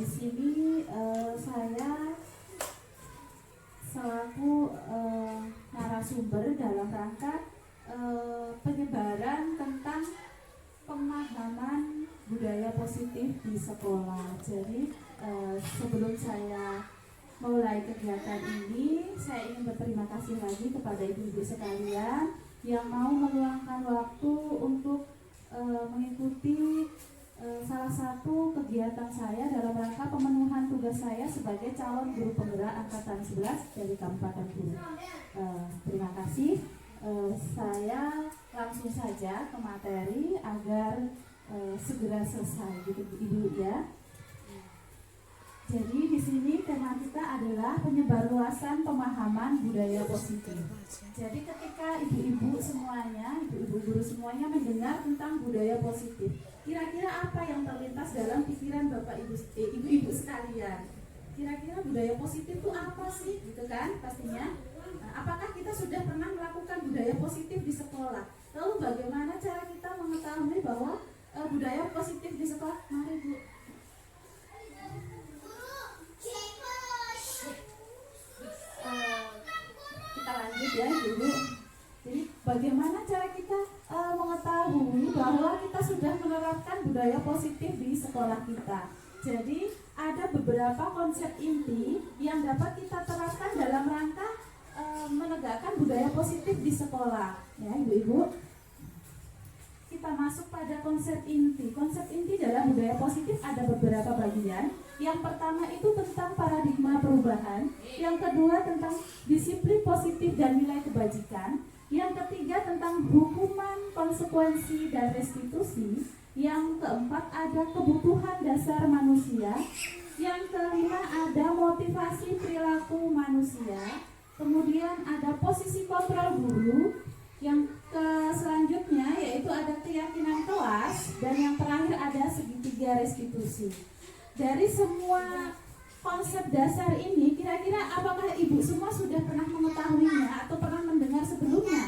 di sini saya selaku narasumber dalam rangka penyebaran tentang pemahaman budaya positif di sekolah. Jadi sebelum saya mulai kegiatan ini, saya ingin berterima kasih lagi kepada ibu-ibu sekalian yang mau meluangkan waktu untuk mengikuti salah satu kegiatan saya dalam rangka pemenuhan tugas saya sebagai calon guru penggerak angkatan 11 dari Kabupaten Guru. Terima kasih. Saya langsung saja ke materi agar segera selesai, gitu Ibu ya. Jadi di sini tema kita adalah penyebarluasan pemahaman budaya positif. Jadi ketika ibu-ibu semuanya, ibu-ibu guru semuanya mendengar tentang budaya positif, kira-kira apa yang terlintas dalam pikiran Bapak ibu-ibu sekalian? Kira-kira budaya positif itu apa sih? Gitu kan pastinya. Nah, apakah kita sudah pernah melakukan budaya positif di sekolah? Lalu bagaimana cara kita mengetahui bahwa budaya positif di sekolah? Mari Bu. Kita lanjut ya Ibu. Jadi bagaimana cara kita mengetahui bahwa kita sudah menerapkan budaya positif di sekolah kita? Jadi ada beberapa konsep inti yang dapat kita terapkan dalam rangka menegakkan budaya positif di sekolah, ya Ibu-ibu. Kita masuk pada konsep inti. Konsep inti dalam budaya positif ada beberapa bagian. Yang pertama itu tentang paradigma perubahan. Yang kedua tentang disiplin positif dan nilai kebajikan. Yang ketiga tentang hukuman, konsekuensi, dan restitusi. Yang keempat ada kebutuhan dasar manusia. Yang kelima ada motivasi perilaku manusia. Kemudian ada posisi kontrol guru. Yang selanjutnya yaitu ada keyakinan kelas, dan yang terakhir ada segitiga restitusi. Dari semua konsep dasar ini, kira-kira apakah ibu semua sudah pernah mengetahuinya atau pernah mendengar sebelumnya?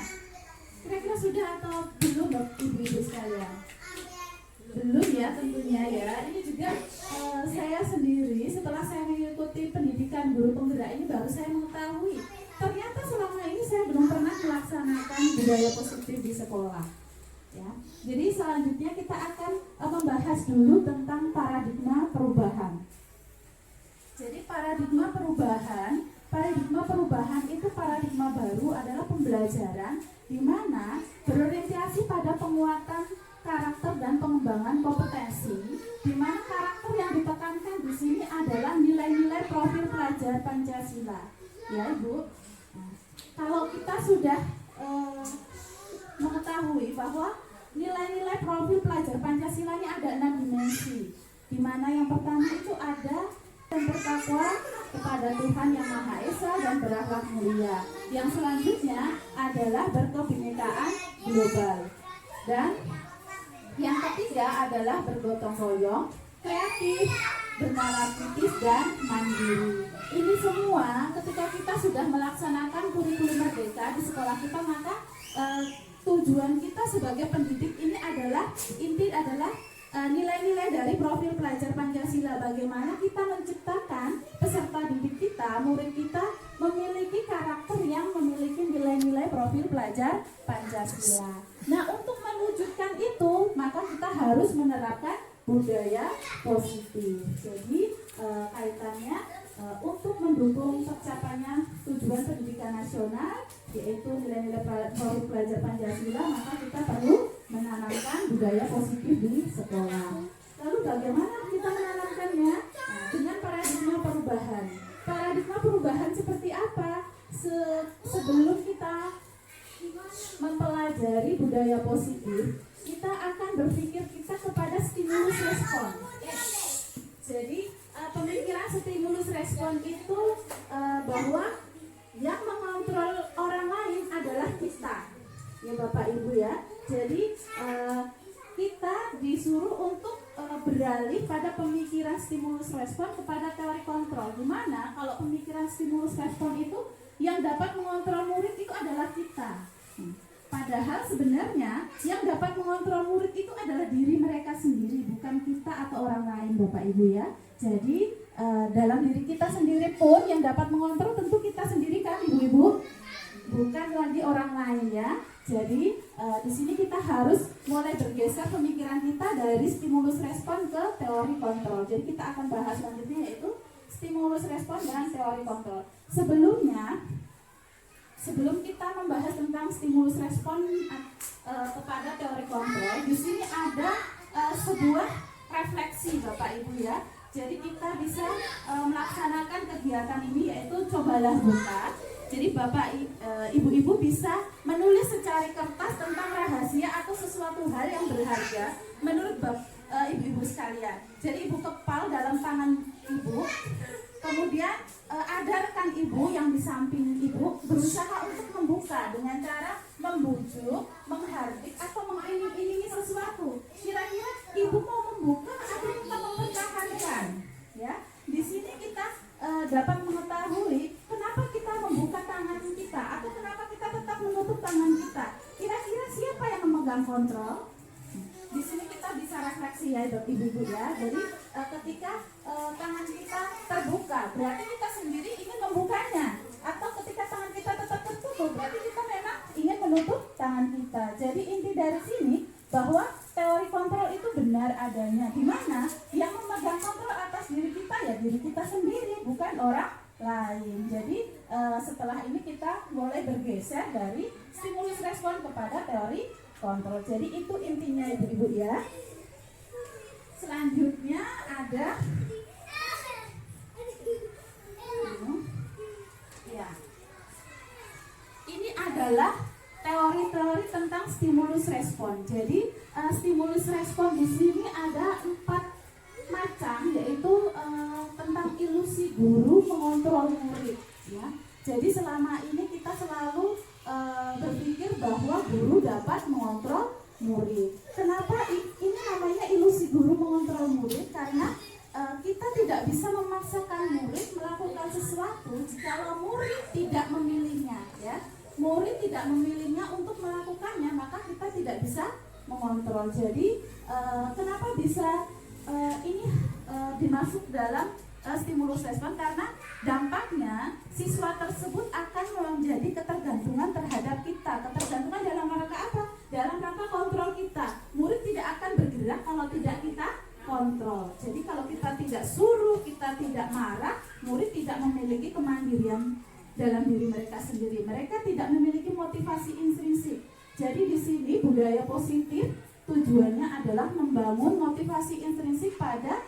Kira-kira sudah atau belum ibu-ibu sekalian? Belum ya tentunya ya. Ini juga saya sendiri setelah saya mengikuti pendidikan guru penggerak ini baru saya mengetahui ternyata selama ini saya belum pernah melaksanakan budaya positif di sekolah. Ya. Jadi selanjutnya kita akan membahas dulu tentang paradigma perubahan. Jadi paradigma perubahan itu paradigma baru adalah pembelajaran di mana berorientasi pada penguatan karakter dan pengembangan kompetensi, di mana karakter yang ditekankan di sini adalah nilai-nilai profil pelajar Pancasila. Ya Ibu. Nah, kalau kita sudah mengetahui bahwa nilai-nilai profil pelajar Pancasila ini ada 6 dimensi, di mana yang pertama itu ada yang bertakwa kepada Tuhan Yang Maha Esa dan berakhlak mulia. Yang selanjutnya adalah berkebinekaan global. Dan yang ketiga adalah bergotong royong, kreatif, bernalar kritis, dan mandiri. Ini semua ketika kita sudah melaksanakan kurikulum merdeka di sekolah kita, maka tujuan kita sebagai pendidik ini adalah nilai-nilai dari profil pelajar Pancasila. Bagaimana kita menciptakan peserta didik kita, murid kita memiliki karakter yang memiliki nilai-nilai profil pelajar Pancasila. Nah, untuk mewujudkan itu, maka kita harus menerapkan budaya positif. Jadi kaitannya untuk mendukung tercapainya tujuan pendidikan nasional, yaitu nilai-nilai profil pelajar Pancasila, maka kita perlu menanamkan budaya positif di sekolah. Lalu bagaimana kita menanamkannya? Nah, dengan paradigma perubahan. Paradigma perubahan seperti apa? Sebelum kita mempelajari budaya positif, kita akan berpikir kita kepada stimulus respon. Jadi pemikiran stimulus respon itu bahwa yang mengontrol orang lain adalah kita, ya Bapak Ibu ya. Jadi kita disuruh untuk beralih pada pemikiran stimulus respon kepada teori kontrol. Dimana kalau pemikiran stimulus respon itu yang dapat mengontrol murid itu adalah kita. Padahal sebenarnya yang dapat mengontrol murid itu adalah diri mereka sendiri, bukan kita atau orang lain, Bapak Ibu ya. Jadi dalam diri kita sendiri pun yang dapat mengontrol tentu kita sendiri kan, Ibu-ibu, bukan lagi orang lain ya. Jadi di sini kita harus mulai bergeser pemikiran kita dari stimulus respon ke teori kontrol. Jadi kita akan bahas selanjutnya yaitu stimulus respon dan teori kontrol. Sebelum kita membahas tentang stimulus respon kepada teori kontrol, di sini ada sebuah refleksi Bapak Ibu ya. Jadi kita bisa melaksanakan kegiatan ini yaitu cobalah buka. Jadi Bapak Ibu-ibu bisa menulis secari kertas tentang rahasia atau sesuatu hal yang berharga menurut Ibu-ibu sekalian. Jadi Ibu kepal dalam tangan Ibu. Kemudian ada rekan Ibu yang di samping Ibu berusaha untuk membuka dengan cara membujuk, menghardik atau mengiming-imingi sesuatu. Kira-kira Ibu mau membuka atau kita mempertahankan? Ya, di sini kita dapat mengetahui kenapa kita membuka tangan kita atau kenapa kita tetap menutup tangan kita. Kira-kira siapa yang memegang kontrol? Di sini kita bisa refleksi ya Ibu-ibu ya. Jadi ketika tangan kita terbuka, berarti kita sendiri ingin membukanya. Atau ketika tangan kita tetap tertutup, berarti kita memang ingin menutup tangan kita. Jadi inti dari sini bahwa teori kontrol itu benar adanya, di mana yang memegang kontrol atas diri kita ya diri kita sendiri, bukan orang lain. Jadi setelah ini kita mulai bergeser dari stimulus respon kepada teori kontrol. Jadi itu intinya Ibu-ibu ya. Selanjutnya ada ya. Ini adalah teori-teori tentang stimulus respon. Jadi stimulus respon di sini ada 4 macam, yaitu tentang ilusi guru mengontrol murid ya. Jadi selama ini kita selalu berpikir bahwa guru dapat mengontrol murid. Kenapa ini namanya ilusi guru mengontrol murid? Karena kita tidak bisa memaksakan murid melakukan sesuatu jika murid tidak memilihnya ya. Murid tidak memilihnya untuk melakukannya, maka kita tidak bisa mengontrol. Jadi kenapa bisa ini dimasuk dalam stimulus respon? Karena dampaknya siswa tersebut akan menjadi ketergantungan terhadap kita. Ketergantungan dalam rangka apa? Dalam rangka kontrol kita. Murid tidak akan bergerak kalau tidak kita kontrol. Jadi kalau kita tidak suruh, kita tidak marah, murid tidak memiliki kemandirian dalam diri mereka sendiri. Mereka tidak memiliki motivasi intrinsik. Jadi di sini budaya positif tujuannya adalah membangun motivasi intrinsik pada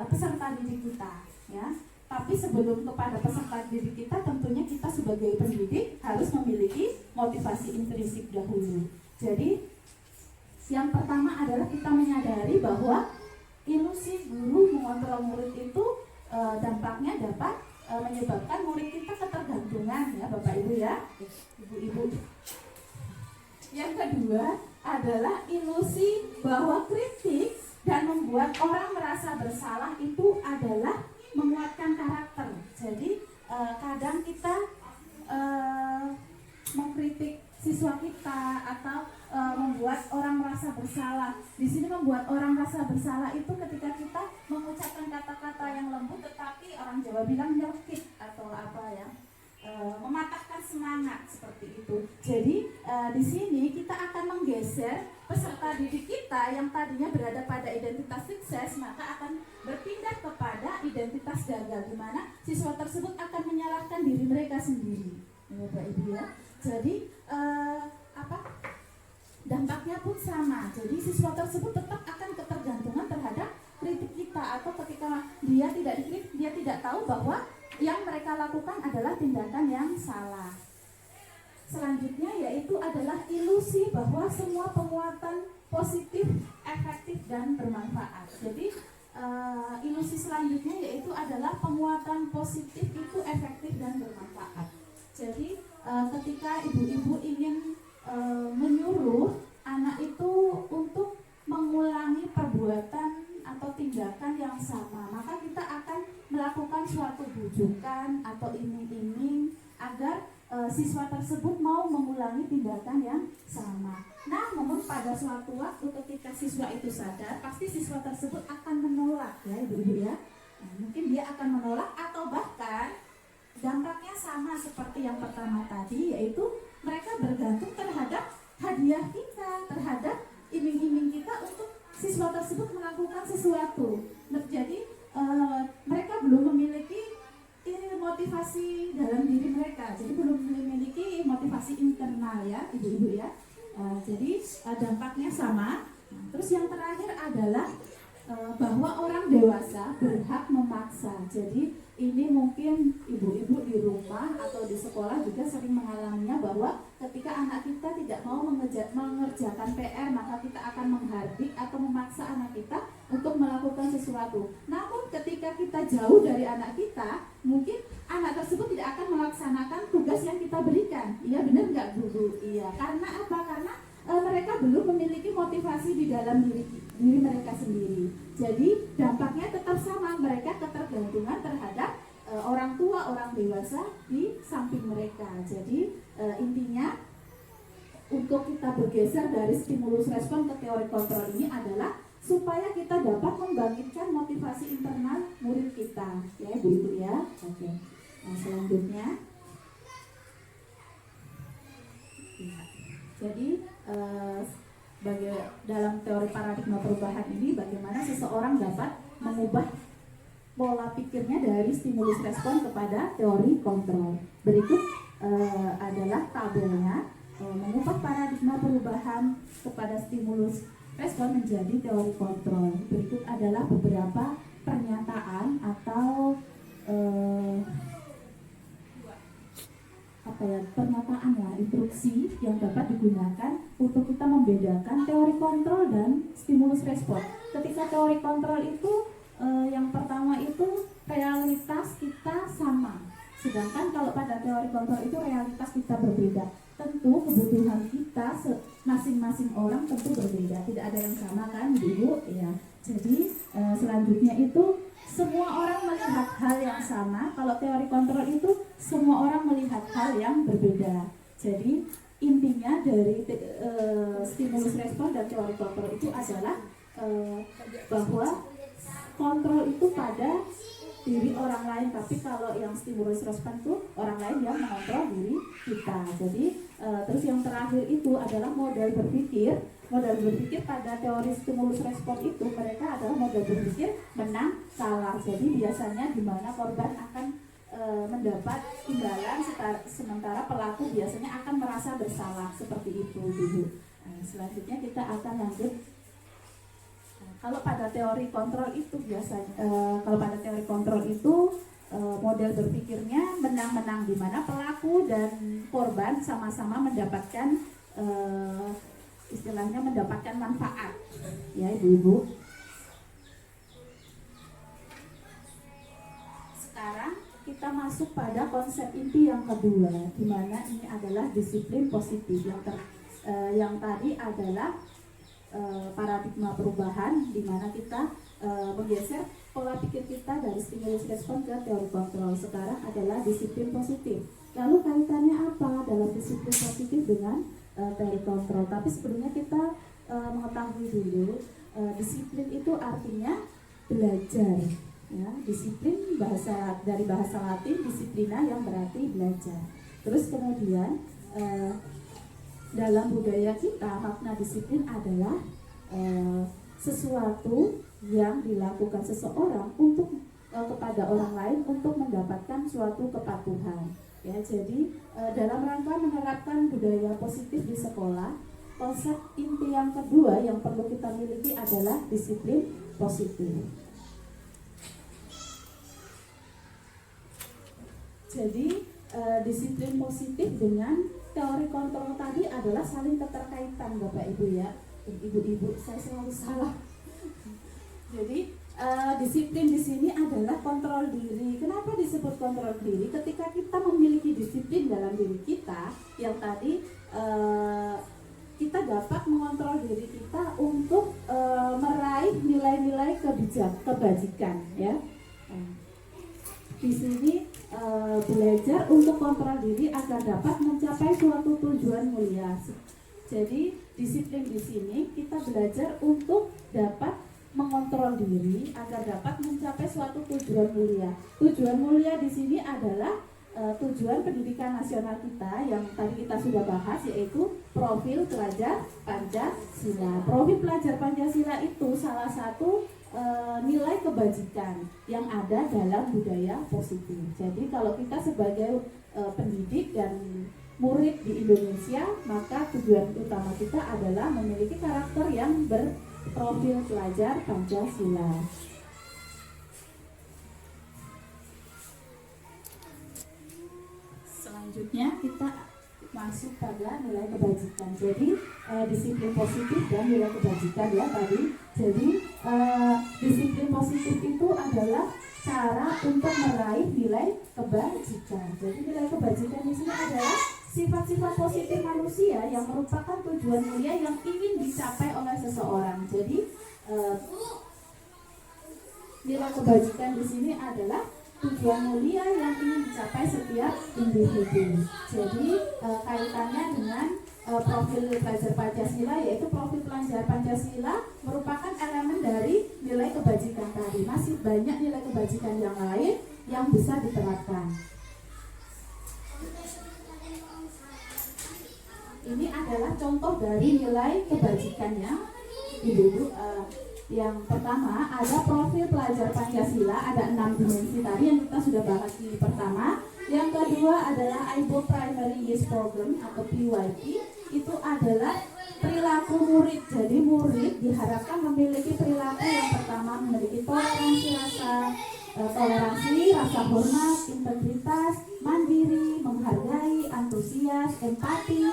peserta didik kita ya. Tapi sebelum kepada peserta didik kita, tentunya kita sebagai pendidik harus memiliki motivasi intrinsik dahulu. Jadi yang pertama adalah kita menyadari bahwa ilusi guru mengontrol murid itu dampaknya dapat menyebabkan murid kita ketergantungan ya Bapak Ibu ya, Ibu-ibu. Yang kedua adalah ilusi bahwa kritik dan membuat orang merasa bersalah itu adalah menguatkan karakter. Jadi kadang kita mengkritik siswa kita atau membuat orang merasa bersalah. Di sini membuat orang merasa bersalah itu ketika kita mengucapkan kata-kata yang lembut, tetapi orang Jawa bilang nyelkit atau apa ya, mematahkan semangat seperti itu. Jadi di sini kita akan menggeser peserta didik kita yang tadinya berada pada identitas sukses, maka akan berpindah kepada identitas gagal, di mana siswa tersebut akan menyalahkan diri mereka sendiri. Bapak Ibu ya. Jadi dampaknya pun sama. Jadi siswa tersebut tetap akan ketergantungan terhadap kritik kita, atau ketika dia tidak dikritik, dia tidak tahu bahwa yang mereka lakukan adalah tindakan yang salah. Selanjutnya yaitu adalah ilusi bahwa semua penguatan positif, efektif, dan bermanfaat. Jadi ilusi selanjutnya yaitu adalah penguatan positif itu efektif dan bermanfaat. Jadi ketika ibu-ibu ingin menyuruh anak itu untuk mengulangi perbuatan atau tindakan yang sama, maka kita akan melakukan suatu bujukan atau iming-iming agar siswa tersebut mau mengulangi tindakan yang sama. Namun pada suatu waktu ketika siswa itu sadar, pasti siswa tersebut akan menolak ya ibu-ibu ya. Nah, mungkin dia akan menolak atau bahkan dampaknya sama seperti yang pertama tadi, yaitu mereka bergantung terhadap hadiah kita, terhadap iming-iming kita untuk siswa tersebut melakukan sesuatu. Jadi mereka belum memiliki motivasi dalam diri mereka, jadi belum memiliki motivasi internal ya ibu-ibu ya. Jadi dampaknya sama. Nah, terus yang terakhir adalah bahwa orang dewasa berhak memaksa. Jadi ini mungkin ibu-ibu di rumah atau di sekolah juga sering mengalaminya, bahwa ketika anak kita tidak mau mengerjakan PR, maka kita akan menghardik atau memaksa anak kita untuk melakukan sesuatu. Namun ketika kita jauh dari anak kita, mungkin anak tersebut tidak akan melaksanakan tugas yang kita berikan. Iya benar nggak Bu? Iya. Karena apa? Karena mereka belum memiliki motivasi di dalam diri mereka sendiri. Jadi dampaknya tetap sama, mereka ketergantungan terhadap orang tua, orang dewasa di samping mereka. Jadi intinya untuk kita bergeser dari stimulus respon ke teori kontrol ini adalah supaya kita dapat membangkitkan motivasi internal murid kita, ya Bu ya. Oke. Nah, selanjutnya, jadi dalam teori paradigma perubahan ini, bagaimana seseorang dapat mengubah pola pikirnya dari stimulus respon kepada teori kontrol. Berikut adalah tabelnya, mengubah paradigma perubahan kepada stimulus respon menjadi teori kontrol. Berikut adalah beberapa pernyataan atau pernyataan ya, instruksi yang dapat digunakan untuk kita membedakan teori kontrol dan stimulus respon. Ketika teori kontrol itu yang pertama itu realitas kita sama, sedangkan kalau pada teori kontrol itu realitas kita berbeda. Tentu kebutuhan kita masing-masing orang tentu berbeda, tidak ada yang sama kan Ibu ya. Jadi selanjutnya itu semua orang melihat hal yang sama. Kalau teori kontrol itu semua orang melihat hal yang berbeda. Jadi intinya dari stimulus respon dan teori kontrol itu adalah bahwa kontrol itu pada diri orang lain, tapi kalau yang stimulus respon itu orang lain yang mengontrol diri kita. Jadi terus yang terakhir itu adalah model berpikir. Model berpikir pada teori stimulus respon itu mereka adalah model berpikir menang kalah. Jadi biasanya di mana korban akan mendapat imbalan, sementara pelaku biasanya akan merasa bersalah, seperti itu dulu. Selanjutnya kita akan lanjut. Kalau pada teori kontrol itu biasanya, model berpikirnya menang-menang, di mana pelaku dan korban sama-sama mendapatkan istilahnya mendapatkan manfaat, ya ibu-ibu. Sekarang kita masuk pada konsep inti yang kedua, di mana ini adalah disiplin positif. Yang tadi adalah paradigma perubahan, di mana kita menggeser pola pikir kita dari stimulus respon ke teori kontrol. Sekarang adalah disiplin positif. Lalu kaitannya apa dalam disiplin positif dengan teori kontrol? Tapi sebelumnya kita mengetahui dulu, disiplin itu artinya belajar. Ya, disiplin dari bahasa Latin disiplina yang berarti belajar. Terus kemudian dalam budaya kita makna disiplin adalah sesuatu yang dilakukan seseorang untuk kepada orang lain untuk mendapatkan suatu kepatuhan. Ya, jadi dalam rangka menerapkan budaya positif di sekolah, konsep inti yang kedua yang perlu kita miliki adalah disiplin positif. Jadi disiplin positif dengan teori kontrol tadi adalah saling keterkaitan Bapak Ibu ya. Ibu-ibu, saya selalu salah. Jadi disiplin di sini adalah kontrol diri. Kenapa disebut kontrol diri? Ketika kita memiliki disiplin dalam diri kita, yang tadi kita dapat mengontrol diri kita untuk meraih nilai-nilai kebajikan, ya. Di sini belajar untuk kontrol diri agar dapat mencapai suatu tujuan mulia. Jadi disiplin di sini kita belajar untuk dapat mengontrol diri agar dapat mencapai suatu tujuan mulia. Tujuan mulia di sini adalah tujuan pendidikan nasional kita yang tadi kita sudah bahas, yaitu profil pelajar Pancasila. Profil pelajar Pancasila itu salah satu nilai kebajikan yang ada dalam budaya positif. Jadi kalau kita sebagai pendidik dan murid di Indonesia, maka tujuan utama kita adalah memiliki karakter yang berprofil pelajar Pancasila. Selanjutnya kita masuk pada nilai kebajikan. Jadi disiplin positif dan nilai kebajikan ya tadi. Jadi disiplin positif itu adalah cara untuk meraih nilai kebajikan. Jadi nilai kebajikan di sini adalah sifat-sifat positif manusia yang merupakan tujuan mulia yang ingin dicapai oleh seseorang. Jadi nilai kebajikan di sini adalah tujuan mulia yang ingin dicapai setiap individu. Jadi kaitannya dengan profil pelajar Pancasila, yaitu profil pelajar Pancasila merupakan elemen dari nilai kebajikan tadi. Masih banyak nilai kebajikan yang lain yang bisa diterapkan. Ini adalah contoh dari nilai kebajikannya, Ibu-ibu. Yang pertama ada profil pelajar Pancasila, ada 6 dimensi tadi yang kita sudah bahas di pertama. Yang kedua adalah IBO Primary Youth Program atau PYP, itu adalah perilaku murid. Jadi murid diharapkan memiliki perilaku yang pertama memiliki toleransi, rasa hormat, integritas, mandiri, menghargai, antusias, empati,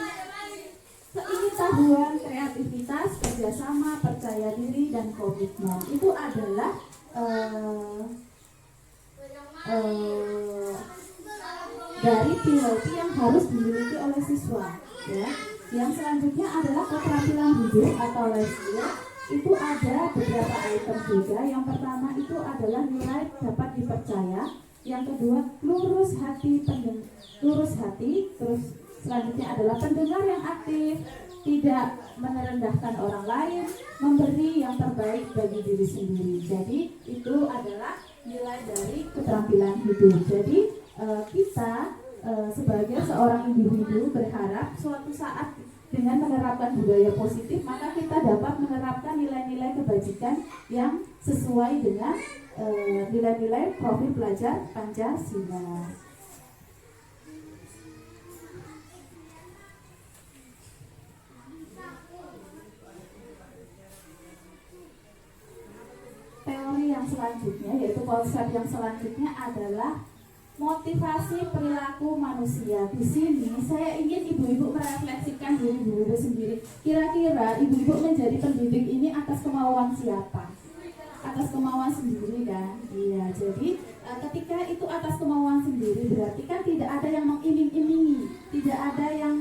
keingin-tahuan, kreativitas, kerjasama, percaya diri, dan komitmen. Itu adalah dari PYP yang harus dimiliki oleh siswa. Ya. Yang selanjutnya adalah keterampilan hidup atau life skill. Itu ada beberapa item juga. Yang pertama itu adalah nilai dapat dipercaya. Yang kedua lurus hati. Terus selanjutnya adalah pendengar yang aktif, tidak merendahkan orang lain, memberi yang terbaik bagi diri sendiri. Jadi itu adalah nilai dari keterampilan hidup. Jadi kita sebagai seorang individu berharap suatu saat dengan menerapkan budaya positif, maka kita dapat menerapkan nilai-nilai kebajikan yang sesuai dengan nilai-nilai profil pelajar Pancasila. Teori yang selanjutnya, yaitu konsep yang selanjutnya adalah motivasi perilaku manusia. Di sini saya ingin ibu-ibu merefleksikan diri ibu-ibu sendiri. Kira-kira ibu-ibu menjadi pendidik ini atas kemauan siapa? Atas kemauan sendiri kan? Iya. Jadi ketika itu atas kemauan sendiri berarti kan tidak ada yang mengiming-imingi, tidak ada yang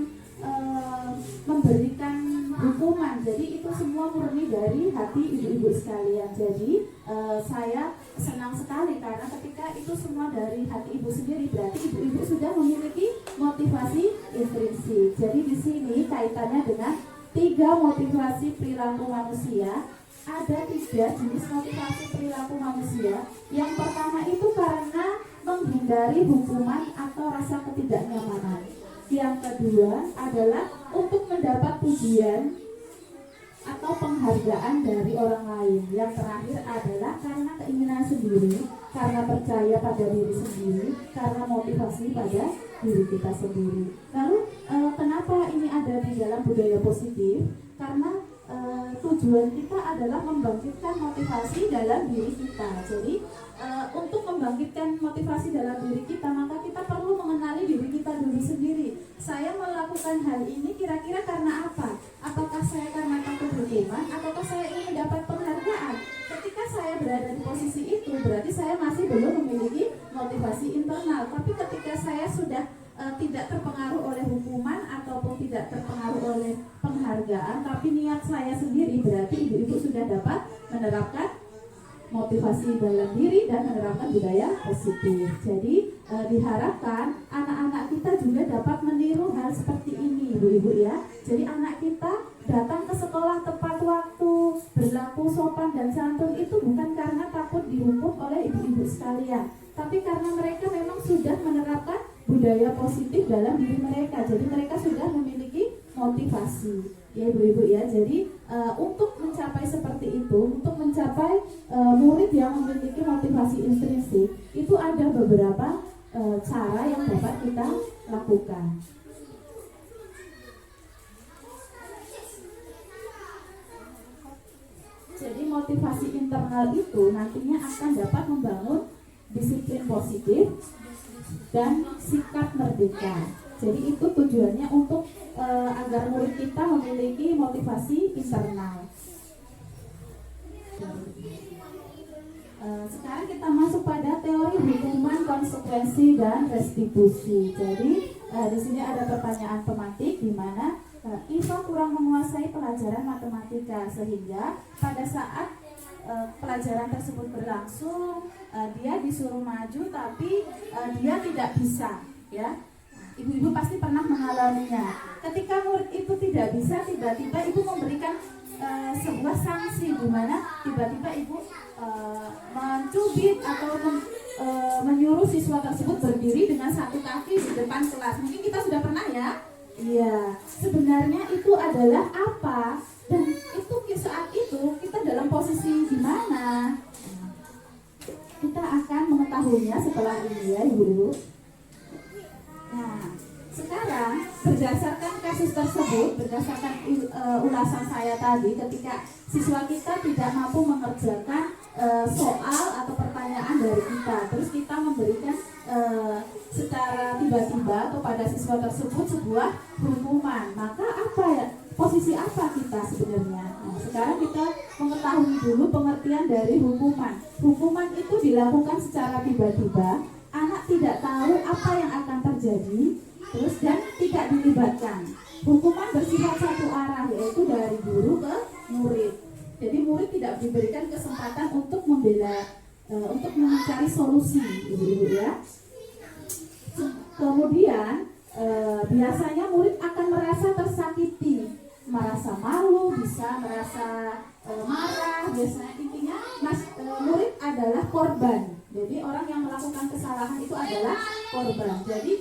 memberikan hukuman. Jadi itu semua murni dari hati ibu-ibu sekalian. Jadi saya senang sekali karena ketika itu semua dari hati ibu sendiri berarti ibu-ibu sudah memiliki motivasi intrinsik. Jadi di sini kaitannya dengan 3 motivasi perilaku manusia. Ada 3 jenis motivasi perilaku manusia. Yang pertama itu karena menghindari hukuman atau rasa ketidaknyamanan. Yang kedua adalah untuk mendapat pujian atau penghargaan dari orang lain. Yang terakhir adalah karena keinginan sendiri, karena percaya pada diri sendiri, karena motivasi pada diri kita sendiri. Lalu kenapa ini ada di dalam budaya positif? Karena tujuan kita adalah membangkitkan motivasi dalam diri kita. Jadi untuk membangkitkan motivasi dalam diri kita, maka kita perlu mengenali diri kita dulu sendiri. Saya melakukan hal ini kira-kira karena apa? Apakah saya karena takut hukuman, ataukah saya ingin mendapat penghargaan? Ketika saya berada di posisi itu, berarti saya masih belum memiliki motivasi internal. Tapi ketika saya sudah tidak terpengaruh oleh hukuman ataupun tidak terpengaruh oleh penghargaan, tapi niat saya sendiri, berarti ibu-ibu sudah dapat menerapkan motivasi dalam diri dan menerapkan budaya positif. Jadi diharapkan anak-anak kita juga dapat meniru hal seperti ini, ibu-ibu ya. Jadi anak kita datang ke sekolah tepat waktu, berlaku sopan dan santun itu bukan karena takut dihukum oleh ibu-ibu sekalian, tapi karena mereka memang sudah menerapkan budaya positif dalam diri mereka. Jadi mereka sudah memiliki motivasi, ya ibu-ibu ya. Jadi untuk mencapai seperti itu, untuk mencapai murid yang memiliki motivasi intrinsik, itu ada beberapa cara yang dapat kita lakukan. Jadi motivasi internal itu nantinya akan dapat membangun disiplin positif dan sikap merdeka. Jadi itu tujuannya untuk agar murid kita memiliki motivasi internal. Sekarang kita masuk pada teori hukuman, konsekuensi, dan restitusi. Jadi di sini ada pertanyaan tematik di mana Iva kurang menguasai pelajaran matematika sehingga pada saat pelajaran tersebut berlangsung dia disuruh maju tapi dia tidak bisa, ya. Ibu-ibu pasti pernah mengalaminya. Ketika murid itu tidak bisa, tiba-tiba ibu memberikan sebuah sanksi di mana tiba-tiba ibu mencubit atau menyuruh siswa tersebut berdiri dengan satu kaki di depan kelas. Mungkin kita sudah pernah ya? Iya. Sebenarnya itu adalah apa? Dan itu saat itu kita dalam posisi di mana? Kita akan mengetahuinya setelah ini ya ibu-ibu. Nah, sekarang berdasarkan kasus tersebut, berdasarkan ulasan saya tadi, ketika siswa kita tidak mampu mengerjakan soal atau pertanyaan dari kita, terus kita memberikan secara tiba-tiba kepada siswa tersebut sebuah hukuman, maka apa ya? Posisi apa kita sebenarnya? Nah, sekarang kita mengetahui dulu pengertian dari hukuman. Hukuman itu dilakukan secara tiba-tiba, anak tidak tahu apa yang akan terjadi, terus dan tidak dilibatkan. Hukuman bersifat satu arah, yaitu dari guru ke murid. Jadi murid tidak diberikan kesempatan untuk membela, untuk mencari solusi, ibu-ibu ya. Kemudian biasanya murid akan merasa tersakiti, merasa malu, bisa merasa marah. Biasanya intinya murid adalah korban. Jadi orang yang melakukan kesalahan itu adalah korban. Jadi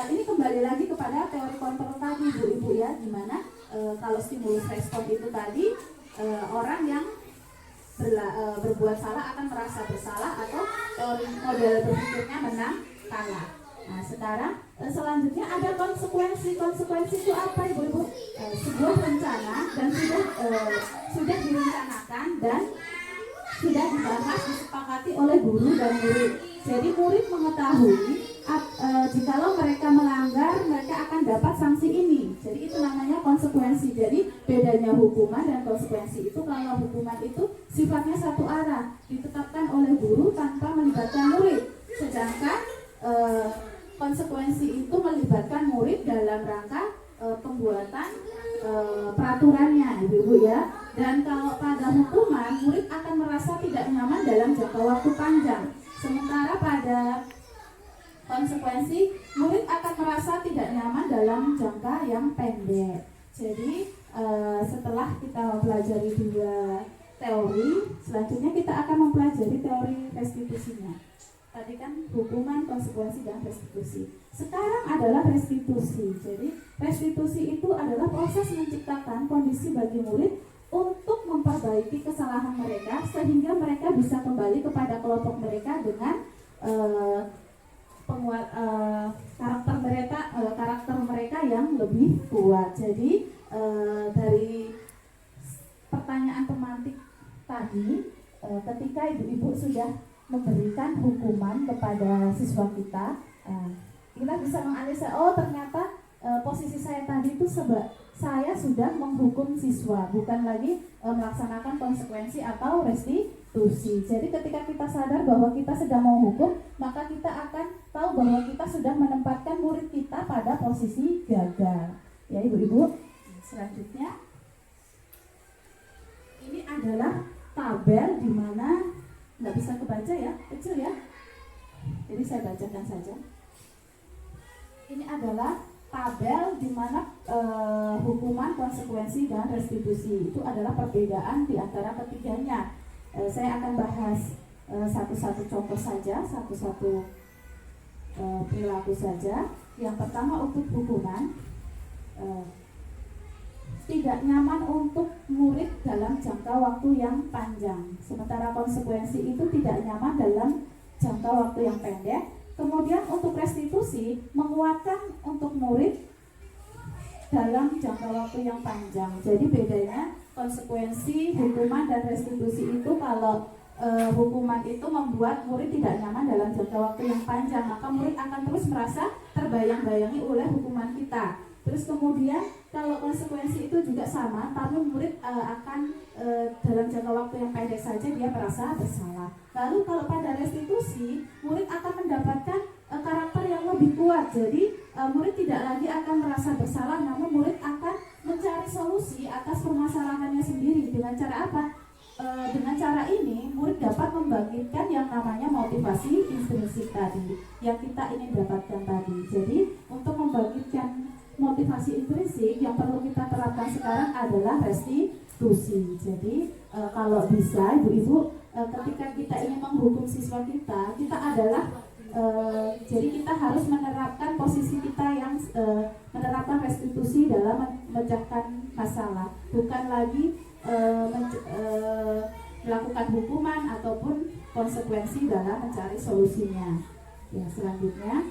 ini kembali lagi kepada teori kontrol tadi, ibu-ibu ya, dimana kalau stimulus respon itu tadi orang yang berbuat salah akan merasa bersalah, atau teori model berpikirnya menang kalah. Nah sekarang selanjutnya ada konsekuensi. Konsekuensi itu apa ibu-ibu? Sebuah rencana dan sudah direncanakan dan sudah dibahas, disepakati oleh guru dan murid. Jadi murid mengetahui jikalau mereka melanggar, mereka akan dapat sanksi ini. Jadi itu namanya konsekuensi. Jadi bedanya hukuman dan konsekuensi itu, kalau hukuman itu sifatnya satu arah, ditetapkan oleh guru tanpa melibatkan murid. Sedangkan konsekuensi itu melibatkan murid dalam rangka pembuatan peraturannya, ibu-ibu ya. Dan kalau pada hukuman, murid akan merasa tidak nyaman dalam jangka waktu panjang. Sementara pada konsekuensi, murid akan merasa tidak nyaman dalam jangka yang pendek. Jadi setelah kita mempelajari dua teori, selanjutnya kita akan mempelajari teori restitusinya. Tadi kan hukuman, konsekuensi, dan restitusi. Sekarang adalah restitusi. Jadi restitusi itu adalah proses menciptakan kondisi bagi murid untuk memperbaiki kesalahan mereka sehingga mereka bisa kembali kepada kelompok mereka dengan karakter mereka yang lebih kuat. Jadi dari pertanyaan pemantik tadi, ketika ibu-ibu sudah memberikan hukuman kepada siswa kita, kita bisa menganalisa, oh ternyata posisi saya tadi itu saya sudah menghukum siswa, bukan lagi melaksanakan konsekuensi atau restitusi. Jadi ketika kita sadar bahwa kita sedang menghukum, maka kita akan tahu bahwa kita sudah menempatkan murid kita pada posisi gagal. Ya ibu-ibu, selanjutnya ini adalah tabel di mana nggak bisa kebaca ya, kecil ya. Jadi saya bacakan saja. Ini adalah tabel di mana hukuman, konsekuensi, dan restitusi itu adalah perbedaan di antara ketiganya. Saya akan bahas satu-satu contoh saja, satu-satu perilaku saja. Yang pertama untuk hukuman, tidak nyaman untuk murid dalam jangka waktu yang panjang, sementara konsekuensi itu tidak nyaman dalam jangka waktu yang pendek. Kemudian untuk restitusi, menguatkan untuk murid dalam jangka waktu yang panjang. Jadi bedanya konsekuensi, hukuman, dan restitusi itu kalau hukuman itu membuat murid tidak nyaman dalam jangka waktu yang panjang, maka murid akan terus merasa terbayang-bayangi oleh hukuman kita. Terus kemudian kalau konsekuensi itu juga sama, tapi murid akan dalam jangka waktu yang pendek saja dia merasa bersalah. Lalu kalau pada restitusi, murid akan mendapatkan karakter yang lebih kuat. Jadi murid tidak lagi akan merasa bersalah, namun murid akan mencari solusi atas permasalahannya sendiri. Dengan cara apa? Dengan cara ini murid dapat membangkitkan yang namanya motivasi intrinsik tadi yang kita ingin dapatkan tadi. Jadi untuk membangkitkan motivasi intrinsik yang perlu kita terapkan sekarang adalah restitusi. Jadi kalau bisa ibu-ibu ketika kita ingin menghukum siswa kita adalah jadi kita harus menerapkan posisi kita yang menerapkan restitusi dalam memecahkan masalah, bukan lagi melakukan hukuman ataupun konsekuensi dalam mencari solusinya. Ya, selanjutnya.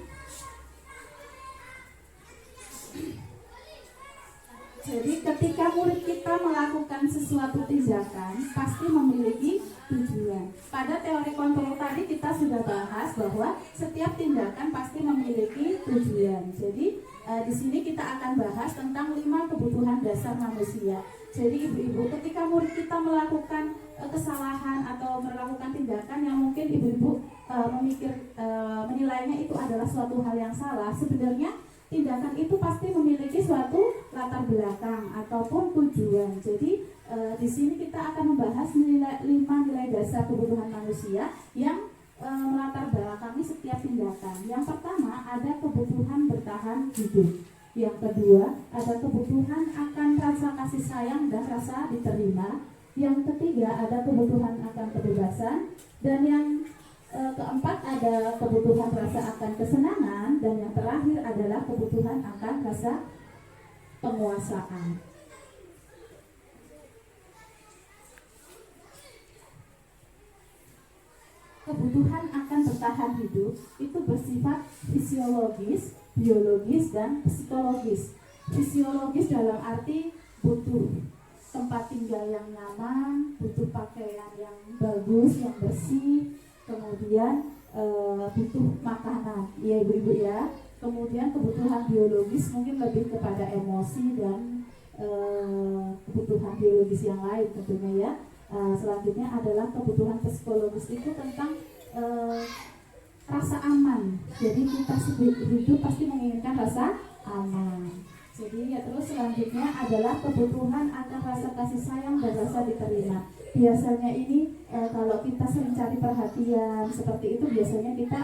Jadi ketika murid kita melakukan sesuatu tindakan pasti memiliki tujuan. Pada teori kontrol tadi kita sudah bahas bahwa setiap tindakan pasti memiliki tujuan. Jadi di sini kita akan bahas tentang 5 kebutuhan dasar manusia. Jadi ibu-ibu, ketika murid kita melakukan kesalahan atau melakukan tindakan yang mungkin ibu-ibu menilainya itu adalah suatu hal yang salah, sebenarnya tindakan itu pasti memiliki suatu latar belakang ataupun tujuan. Jadi di sini kita akan membahas 5 nilai dasar kebutuhan manusia yang melatar belakangi setiap tindakan. Yang pertama ada kebutuhan bertahan hidup. Yang kedua ada kebutuhan akan rasa kasih sayang dan rasa diterima. Yang ketiga ada kebutuhan akan kebebasan. Dan yang keempat ada kebutuhan rasa akan kesenangan, dan yang terakhir adalah kebutuhan akan rasa penguasaan. Kebutuhan akan bertahan hidup itu bersifat fisiologis, biologis, dan psikologis. Fisiologis dalam arti butuh tempat tinggal yang nyaman, butuh pakaian yang bagus, yang bersih, kemudian butuh makanan, ya ibu-ibu ya. Kemudian kebutuhan biologis mungkin lebih kepada emosi dan kebutuhan biologis yang lain tentunya ya. Selanjutnya adalah kebutuhan psikologis itu tentang rasa aman. Jadi kita hidup pasti menginginkan rasa aman. Jadi ya, terus selanjutnya adalah kebutuhan akan rasa kasih sayang dan rasa diterima. Biasanya ini kalau kita sering cari perhatian seperti itu, biasanya kita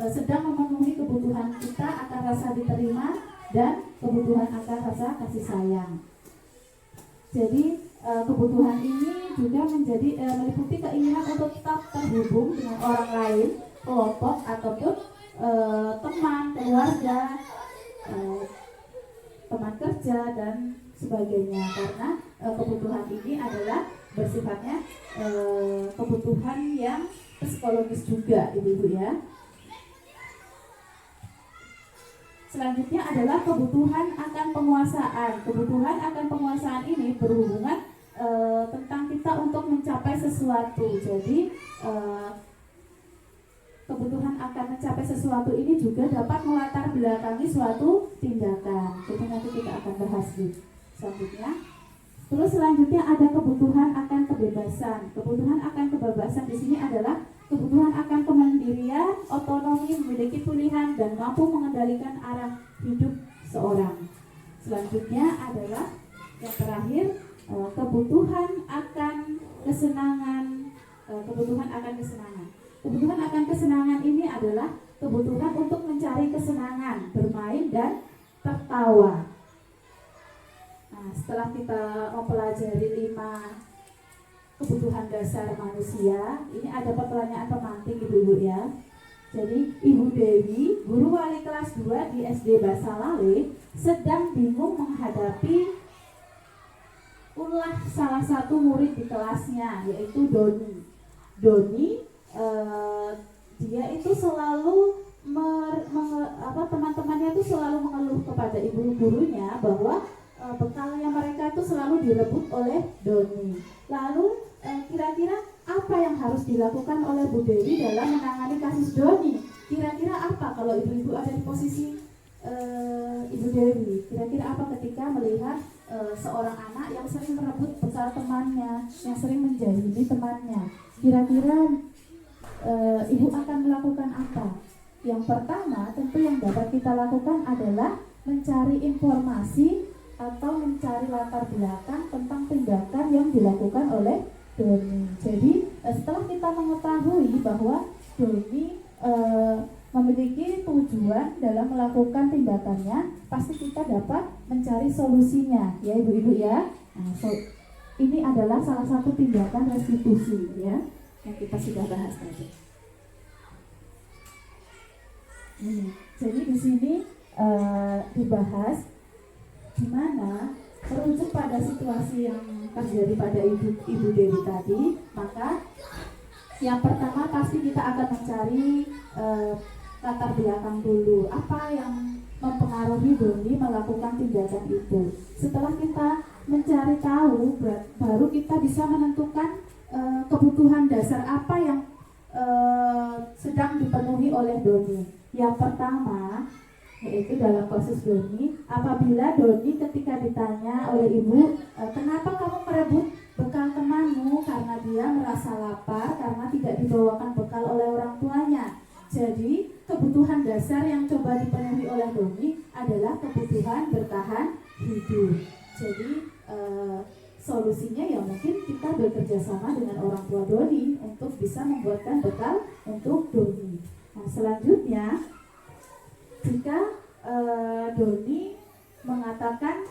sedang memenuhi kebutuhan kita akan rasa diterima dan kebutuhan akan rasa kasih sayang. Jadi kebutuhan ini juga menjadi meliputi keinginan untuk tetap terhubung dengan orang lain, kelompok ataupun teman, keluarga, teman kerja dan sebagainya. Karena kebutuhan ini adalah bersifatnya kebutuhan yang psikologis juga, ibu-ibu ya. Selanjutnya adalah kebutuhan akan penguasaan. Kebutuhan akan penguasaan ini berhubungan tentang kita untuk mencapai sesuatu. Jadi kebutuhan akan mencapai sesuatu ini juga dapat melatar belakangi suatu tindakan. Jadi nanti kita akan bahas di selanjutnya. Terus selanjutnya ada kebutuhan akan kebebasan. Kebutuhan akan kebebasan di sini adalah kebutuhan akan kemandirian, otonomi, memiliki pilihan dan mampu mengendalikan arah hidup seorang. Selanjutnya adalah yang terakhir kebutuhan akan kesenangan. Kebutuhan akan kesenangan. Kebutuhan akan kesenangan ini adalah kebutuhan untuk mencari kesenangan, bermain dan tertawa. Nah, setelah kita mempelajari 5 kebutuhan dasar manusia, ini ada pertanyaan pemantik ibu-ibu ya. Jadi Ibu Dewi, guru wali kelas 2 di SD Basalale, sedang bingung menghadapi ulah salah satu murid di kelasnya, yaitu Doni. Doni dia itu selalu teman-temannya itu selalu mengeluh kepada ibu gurunya bahwa bekalnya mereka itu selalu direbut oleh Doni. Lalu kira-kira apa yang harus dilakukan oleh Bu Dewi dalam menangani kasus Doni? Kira-kira apa kalau ibu-ibu ada di posisi Ibu Dewi? Kira-kira apa ketika melihat seorang anak yang sering merebut bekal temannya, yang sering menjahili temannya? Kira-kira ibu akan melakukan apa? Yang pertama tentu yang dapat kita lakukan adalah mencari informasi atau mencari latar belakang tentang tindakan yang dilakukan oleh Doni. Jadi setelah kita mengetahui bahwa Doni memiliki tujuan dalam melakukan tindakannya, pasti kita dapat mencari solusinya, ya ibu-ibu ya. Nah, ini adalah salah satu tindakan restitusi ya yang kita sudah bahas tadi. Jadi di sini dibahas gimana merujuk pada situasi yang terjadi pada Ibu Dewi tadi. Maka yang pertama pasti kita akan mencari latar belakang dulu, apa yang mempengaruhi Doni melakukan tindakan itu. Setelah kita mencari tahu, baru kita bisa menentukan kebutuhan dasar apa yang sedang dipenuhi oleh Doni. Yang pertama yaitu dalam kasus Doni, apabila Doni ketika ditanya oleh ibu, kenapa kamu merebut bekal temanmu? Karena dia merasa lapar karena tidak dibawakan bekal oleh orang tuanya. Jadi kebutuhan dasar yang coba dipenuhi oleh Doni adalah kebutuhan bertahan hidup. Jadi solusinya ya mungkin kita bekerja sama dengan orang tua Doni untuk bisa membuatkan bekal untuk Doni. Nah, selanjutnya jika Doni mengatakan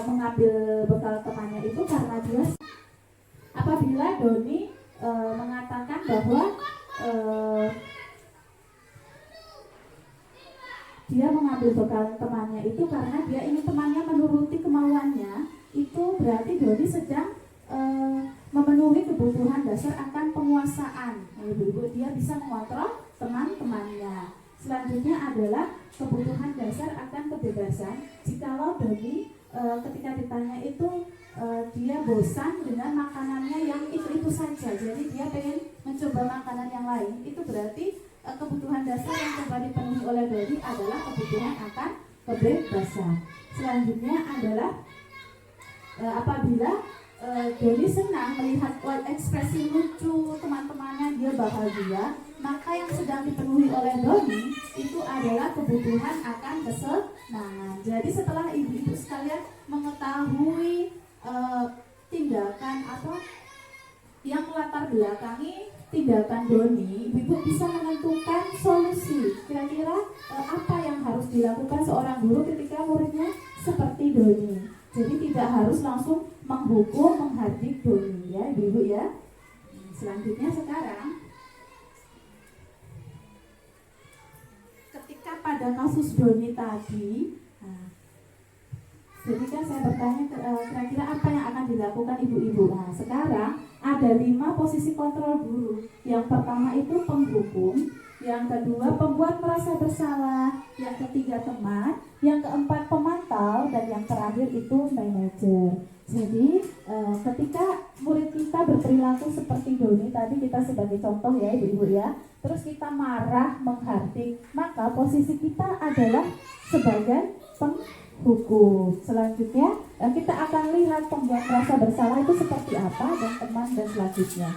mengambil bekal temannya itu karena dia, apabila Doni mengatakan bahwa dia mengambil bekal temannya itu karena dia ingin temannya menuruti kemauannya, itu berarti Doni sedang memenuhi kebutuhan dasar akan penguasaan. Ibu-ibu, dia bisa mengontrol teman-temannya. Selanjutnya adalah kebutuhan dasar akan kebebasan. Jikalau Doni ketika ditanya itu dia bosan dengan makanannya yang itu saja, jadi dia pengen mencoba makanan yang lain, itu berarti kebutuhan dasar yang coba dipenuhi oleh Doni adalah kebutuhan akan kebebasan. Selanjutnya adalah apabila Doni senang melihat ekspresi lucu teman-temannya, dia bahagia, maka yang sedang dipenuhi oleh Doni itu adalah kebutuhan akan kesenangan. Jadi setelah ibu-ibu sekalian mengetahui tindakan atau yang melatar belakangi tindakan Doni, ibu bisa menentukan solusi. Kira-kira apa yang harus dilakukan seorang guru ketika muridnya seperti Doni. Jadi tidak harus langsung menghukum, menghardik Doni ya ibu ya. Selanjutnya sekarang, ketika pada kasus Doni tadi, jadi kan saya bertanya kira-kira apa yang akan dilakukan ibu-ibu. Nah sekarang ada 5 posisi kontrol guru. Yang pertama itu penghukum, yang kedua pembuat merasa bersalah, yang ketiga teman, yang keempat pemantau, dan yang terakhir itu manajer. Jadi ketika murid kita berperilaku seperti Doni tadi, kita sebagai contoh ya ibu-ibu ya, terus kita marah, menghardik, maka posisi kita adalah sebagai penghukum. Selanjutnya kita akan lihat pembuat merasa bersalah itu seperti apa, dan teman, dan selanjutnya.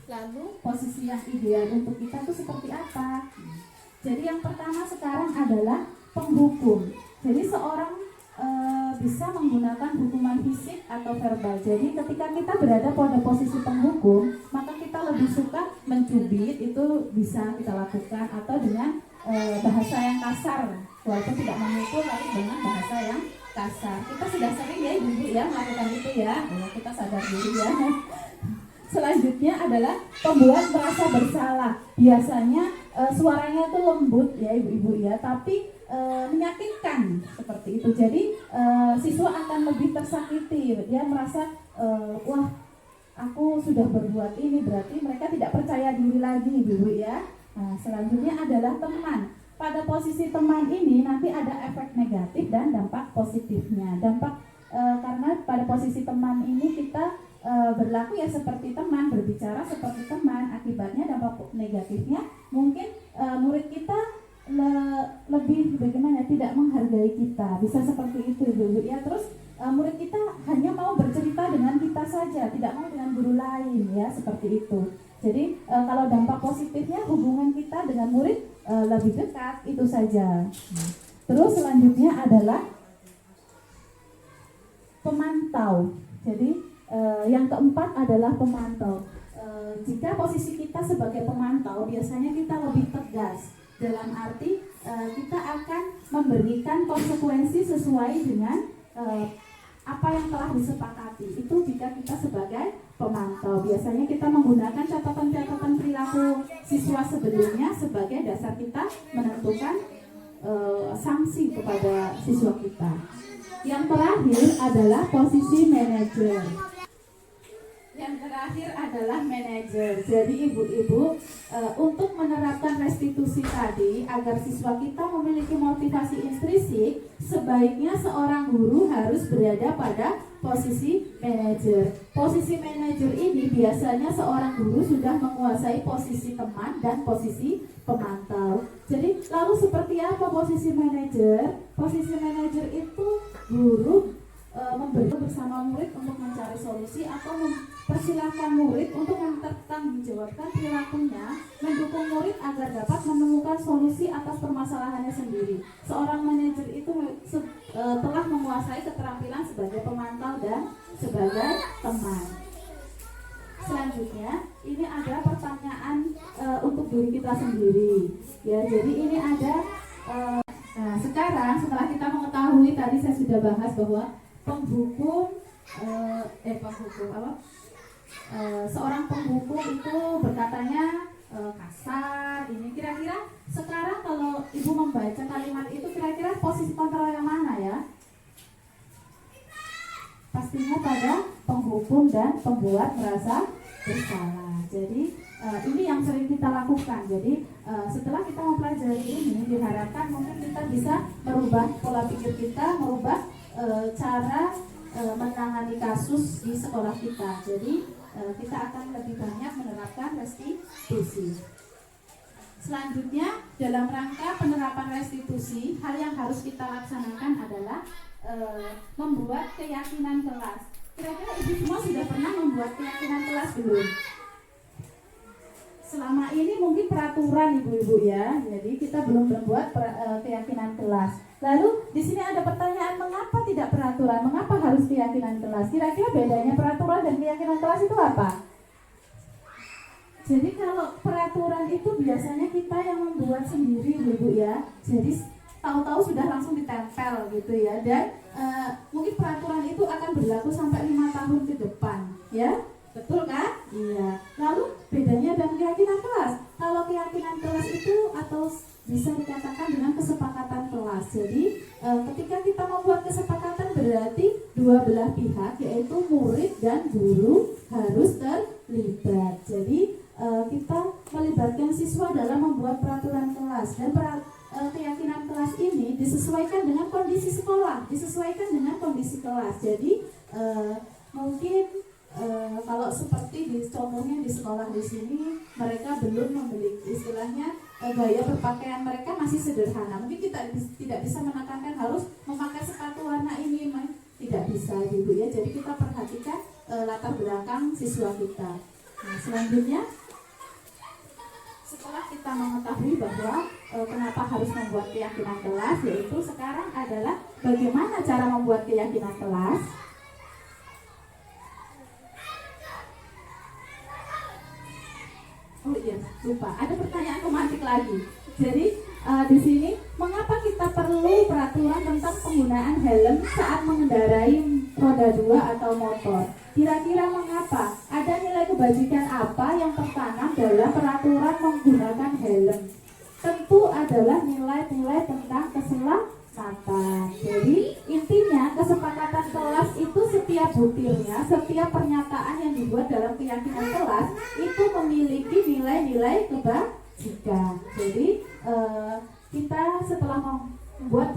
Lalu posisi yang ideal untuk kita itu seperti apa? Jadi yang pertama sekarang adalah penghukum. Jadi seorang bisa menggunakan hukuman fisik atau verbal. Jadi ketika kita berada pada posisi penghukum, maka kita lebih suka mencubit, itu bisa kita lakukan, atau dengan bahasa yang kasar, walaupun tidak memukul tapi dengan bahasa yang kasar. Kita sudah sering ya ibu ya melakukan itu ya, kita sadar diri ya. Selanjutnya adalah pembuat merasa bersalah. Biasanya suaranya itu lembut ya ibu-ibu ya, tapi menyakitkan seperti itu. Jadi siswa akan lebih tersakiti. Dia merasa wah, aku sudah berbuat ini, berarti mereka tidak percaya diri lagi ibu ya. Nah, selanjutnya adalah teman. Pada posisi teman ini nanti ada efek negatif dan dampak positifnya. Dampak karena pada posisi teman ini kita berlaku ya seperti teman, berbicara seperti teman. Akibatnya dampak negatifnya mungkin murid kita lebih bagaimana, tidak menghargai kita, bisa seperti itu ibu ya. Terus murid kita hanya mau bercerita dengan kita saja, tidak mau dengan guru lain ya, seperti itu. Jadi kalau dampak positifnya hubungan kita dengan murid lebih dekat, itu saja. Terus selanjutnya adalah pemantau. Jadi yang keempat adalah pemantau. Jika posisi kita sebagai pemantau, biasanya kita lebih tegas. Dalam arti kita akan memberikan konsekuensi sesuai dengan apa yang telah disepakati. Itu jika kita sebagai pemantau. Biasanya kita menggunakan catatan-catatan perilaku siswa sebelumnya sebagai dasar kita menentukan sanksi kepada siswa kita. Yang terakhir adalah posisi manajer. Yang terakhir adalah manajer. Jadi ibu-ibu untuk menerapkan restitusi tadi agar siswa kita memiliki motivasi intrinsik, sebaiknya seorang guru harus berada pada posisi manajer. Posisi manajer ini biasanya seorang guru sudah menguasai posisi teman dan posisi pemantau. Jadi lalu seperti apa posisi manajer? Posisi manajer itu guru memberi bersama murid untuk mencari solusi atau mempersilahkan murid untuk mempertanggungjawabkan perilakunya, mendukung murid agar dapat menemukan solusi atas permasalahannya sendiri. Seorang manajer itu telah menguasai keterampilan sebagai pemantau dan sebagai teman. Selanjutnya, ini ada pertanyaan untuk diri kita sendiri. Ya, jadi ini ada. Nah, sekarang setelah kita mengetahui tadi saya sudah bahas bahwa seorang penghukum itu berkatanya kasar. Ini kira-kira sekarang kalau ibu membaca kalimat itu kira-kira posisi kontrol yang mana ya? Pastinya pada penghukum dan pembuat merasa bersalah. Jadi ini yang sering kita lakukan. Jadi setelah kita mempelajari ini, diharapkan mungkin kita bisa merubah pola pikir kita, merubah cara menangani kasus di sekolah kita. Jadi kita akan lebih banyak menerapkan restitusi. Selanjutnya, dalam rangka penerapan restitusi, hal yang harus kita laksanakan adalah membuat keyakinan kelas. Kira-kira ibu semua sudah pernah membuat keyakinan kelas belum? Selama ini mungkin peraturan ibu-ibu ya, jadi kita belum membuat keyakinan kelas. Lalu di sini ada pertanyaan, mengapa tidak peraturan? Mengapa harus keyakinan kelas? Kira-kira bedanya peraturan dan keyakinan kelas itu apa? Jadi kalau peraturan itu biasanya kita yang membuat sendiri ibu-ibu ya. Jadi tahu-tahu sudah langsung ditempel gitu ya. Dan mungkin peraturan itu akan berlaku sampai 5 tahun ke depan ya. Betul kan? Iya. Lalu bedanya dengan keyakinan kelas. Kalau keyakinan kelas itu atau bisa dikatakan dengan kesepakatan kelas. Jadi ketika kita membuat kesepakatan berarti dua belah pihak yaitu murid dan guru harus terlibat. Jadi kita melibatkan siswa dalam membuat peraturan kelas dan keyakinan kelas ini disesuaikan dengan kondisi sekolah, disesuaikan dengan kondisi kelas. Jadi mungkin kalau seperti contohnya di sekolah di sini mereka belum memiliki istilahnya gaya berpakaian mereka masih sederhana. Mungkin kita tidak bisa menekankan harus memakai sepatu warna ini, tidak bisa ibu ya. Jadi kita perhatikan latar belakang siswa kita. Nah, selanjutnya setelah kita mengetahui bahwa kenapa harus membuat keyakinan kelas, yaitu sekarang adalah bagaimana cara membuat keyakinan kelas. Oh iya, lupa. Ada pertanyaan romantik lagi. Jadi di sini mengapa kita perlu peraturan tentang penggunaan helm saat mengendarai roda 2 atau motor? Kira-kira mengapa? Ada nilai kebajikan apa yang tertanam dalam peraturan menggunakan helm? Tentu adalah nilai-nilai tentang keselamatan. Jadi intinya kesepakatan kelas itu setiap butirnya, setiap pernyataan yang dibuat dalam keyakinan kelas itu memiliki nilai-nilai kebajikan. Jadi kita setelah membuat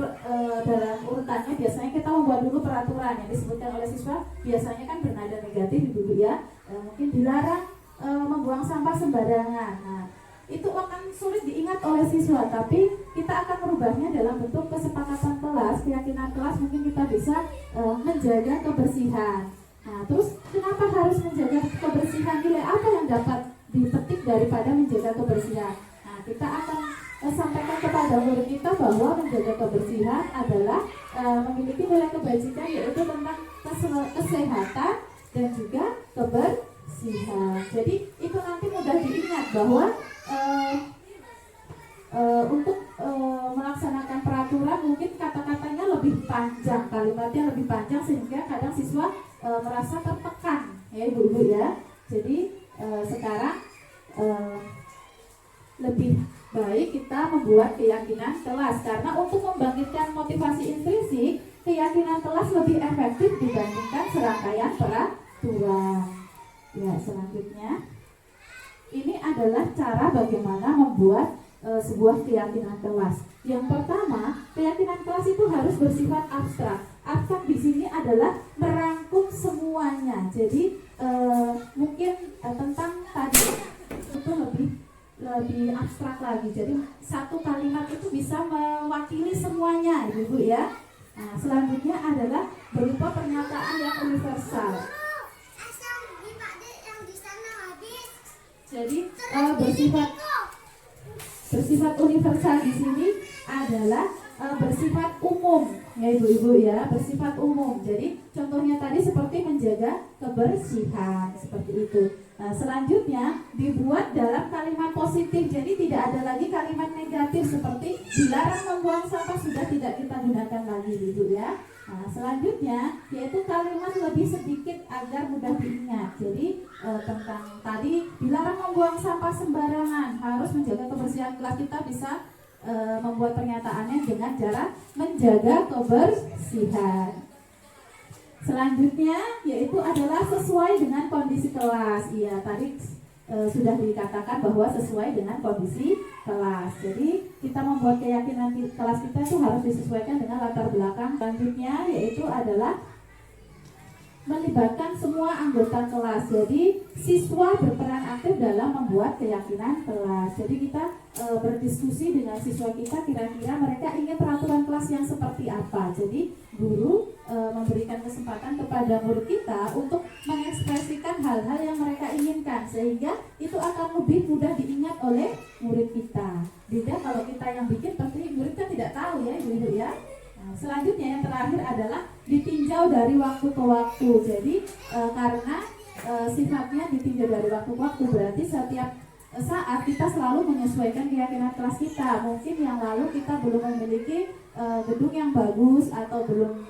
dalam urutannya, biasanya kita membuat dulu peraturan yang disebutkan oleh siswa, biasanya kan bernada negatif dulu ya. Mungkin dilarang membuang sampah sembarangan. Nah, itu akan sulit diingat oleh siswa, tapi kita akan merubahnya dalam bentuk kesepakatan kelas, keyakinan kelas. Mungkin kita bisa menjaga kebersihan. Nah, terus kenapa harus menjaga kebersihan? Nilai apa yang dapat dipetik daripada menjaga kebersihan? Nah, kita akan sampaikan kepada murid kita bahwa menjaga kebersihan adalah memiliki nilai kebajikan, yaitu tentang kesehatan dan juga kebersihan. Jadi itu nanti mudah diingat bahwa untuk melaksanakan peraturan mungkin kata-katanya lebih panjang, kalimatnya lebih panjang, sehingga kadang siswa merasa tertekan, ya ibu-ibu ya. Jadi sekarang lebih baik kita membuat keyakinan kelas, karena untuk membangkitkan motivasi intrinsik, keyakinan kelas lebih efektif dibandingkan serangkaian peraturan. Ya, selanjutnya ini adalah cara bagaimana membuat sebuah keyakinan kelas. Yang pertama, keyakinan kelas itu harus bersifat abstrak. Abstrak di sini adalah merangkum semuanya. Jadi mungkin tentang tadi itu lebih abstrak lagi. Jadi satu kalimat itu bisa mewakili semuanya, ibu ya. Nah, selanjutnya adalah berupa pernyataan yang universal. Jadi bersifat universal di sini adalah bersifat umum, ya ibu-ibu ya, bersifat umum. Jadi contohnya tadi seperti menjaga kebersihan, seperti itu. Nah, selanjutnya dibuat dalam kalimat positif. Jadi tidak ada lagi kalimat negatif seperti dilarang membuang sampah, sudah tidak kita gunakan lagi, ibu ya. Nah, selanjutnya yaitu kalimat lebih sedikit agar mudah diingat. Jadi tentang tadi dilarang membuang sampah sembarangan, harus menjaga kebersihan kelas, kita bisa membuat pernyataannya dengan cara menjaga kebersihan. Selanjutnya yaitu adalah sesuai dengan kondisi kelas. Iya, tadi sudah dikatakan bahwa sesuai dengan kondisi kelas. Jadi kita membuat keyakinan kelas kita itu harus disesuaikan dengan latar belakang. Selanjutnya yaitu adalah melibatkan semua anggota kelas. Jadi siswa berperan aktif dalam membuat keyakinan kelas. Jadi kita berdiskusi dengan siswa kita, kira-kira mereka ingin peraturan kelas yang seperti apa. Jadi guru memberikan kesempatan kepada murid kita untuk mengekspresikan hal-hal yang mereka inginkan, sehingga itu akan lebih mudah diingat oleh murid kita. Beda kalau kita yang bikin, pasti murid kan tidak tahu ya ibu-ibu ya. Nah, selanjutnya yang terakhir adalah ditinjau dari waktu ke waktu. Jadi karena sifatnya ditinjau dari waktu ke waktu, berarti setiap saat kita selalu menyesuaikan keyakinan kelas kita. Mungkin yang lalu kita belum memiliki gedung yang bagus atau belum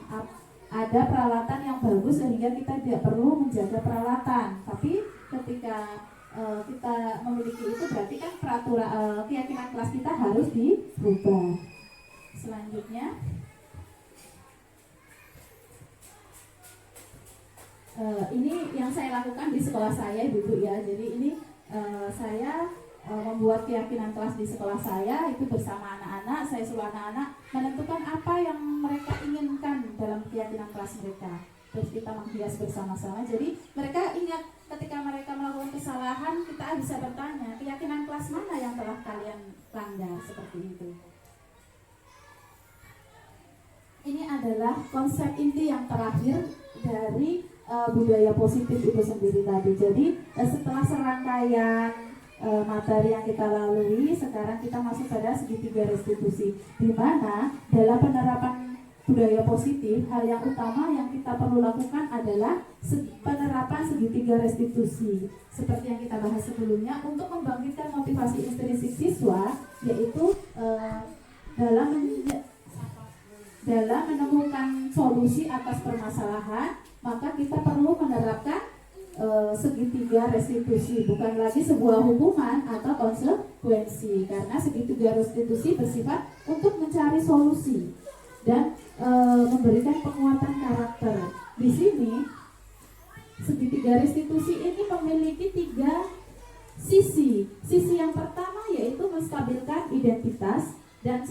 ada peralatan yang bagus, sehingga kita tidak perlu menjaga peralatan. Tapi ketika kita memiliki itu, berarti kan peraturan keyakinan kelas kita harus dirubah. Selanjutnya ini yang saya lakukan di sekolah saya, ibu ya. Jadi ini saya membuat keyakinan kelas di sekolah saya itu bersama anak-anak. Saya suruh anak-anak menentukan apa yang mereka inginkan dalam keyakinan kelas mereka. Terus kita menghias bersama-sama. Jadi mereka ingat ketika mereka melakukan kesalahan, kita bisa bertanya, keyakinan kelas mana yang telah kalian langgar, seperti itu. Ini adalah konsep inti yang terakhir dari budaya positif itu sendiri tadi. Jadi setelah serangkaian materi yang kita lalui. Sekarang kita masuk pada segitiga restitusi, di mana dalam penerapan budaya positif, hal yang utama yang kita perlu lakukan adalah penerapan segitiga restitusi. Seperti yang kita bahas sebelumnya, untuk membangkitkan motivasi intrinsik siswa, yaitu dalam menemukan solusi atas permasalahan, maka kita perlu menerapkan segitiga restitusi, bukan lagi sebuah hukuman atau konsekuensi, karena segitiga restitusi bersifat untuk mencari solusi dan memberikan penguatan karakter. Di sini segitiga restitusi ini memiliki 3 sisi. Sisi yang pertama yaitu menstabilkan identitas, dan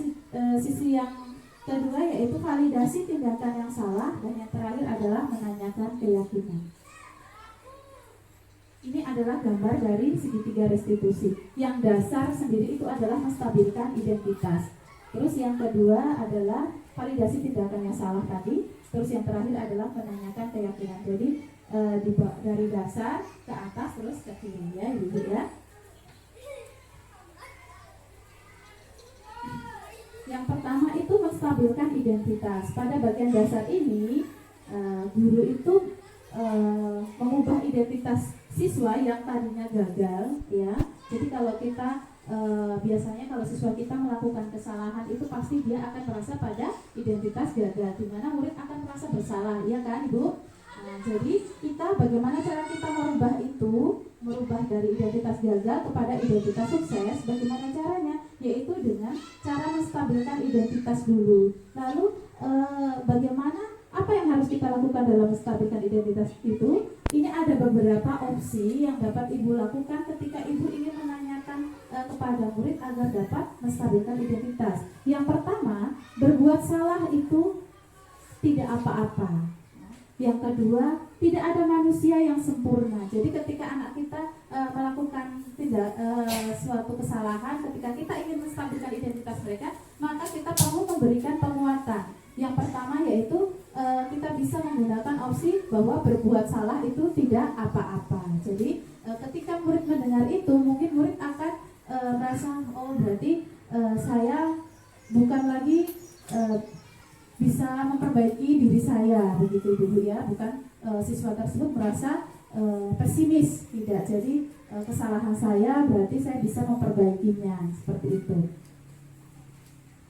sisi yang kedua yaitu validasi tindakan yang salah, dan yang terakhir adalah menanyakan keyakinan. Ini adalah gambar dari segitiga restitusi. Yang dasar sendiri itu adalah menstabilkan identitas. Terus yang kedua adalah validasi tindakan yang salah tadi. Terus yang terakhir adalah menanyakan keyakinan. Jadi dari dasar ke atas terus ke kiri, ya Ibu ya. Yang pertama itu menstabilkan identitas. Pada bagian dasar ini guru itu mengubah identitas siswa yang tadinya gagal, ya. Jadi kalau kita biasanya kalau siswa kita melakukan kesalahan itu pasti dia akan merasa pada identitas gagal, di mana murid akan merasa bersalah, ya kan Ibu? Nah, jadi bagaimana cara kita merubah itu, merubah dari identitas gagal kepada identitas sukses? Bagaimana caranya? Yaitu dengan cara menstabilkan identitas dulu. Lalu bagaimana? Apa yang harus kita lakukan dalam menstabilkan identitas itu? Ini ada beberapa opsi yang dapat Ibu lakukan ketika Ibu ingin menanyakan kepada murid agar dapat menstabilkan identitas. Yang pertama, berbuat salah itu tidak apa-apa. Yang kedua, tidak ada manusia yang sempurna. Jadi ketika anak kita melakukan suatu kesalahan, ketika kita ingin menstabilkan identitas mereka, maka kita perlu memberikan penguatan. Yang pertama yaitu kita bisa menggunakan opsi bahwa berbuat salah itu tidak apa-apa. Jadi ketika murid mendengar itu, mungkin murid akan merasa, oh berarti saya bukan lagi bisa memperbaiki diri saya, begitu Ibu ya. Bukan siswa tersebut merasa pesimis, tidak. Jadi kesalahan saya berarti saya bisa memperbaikinya, seperti itu.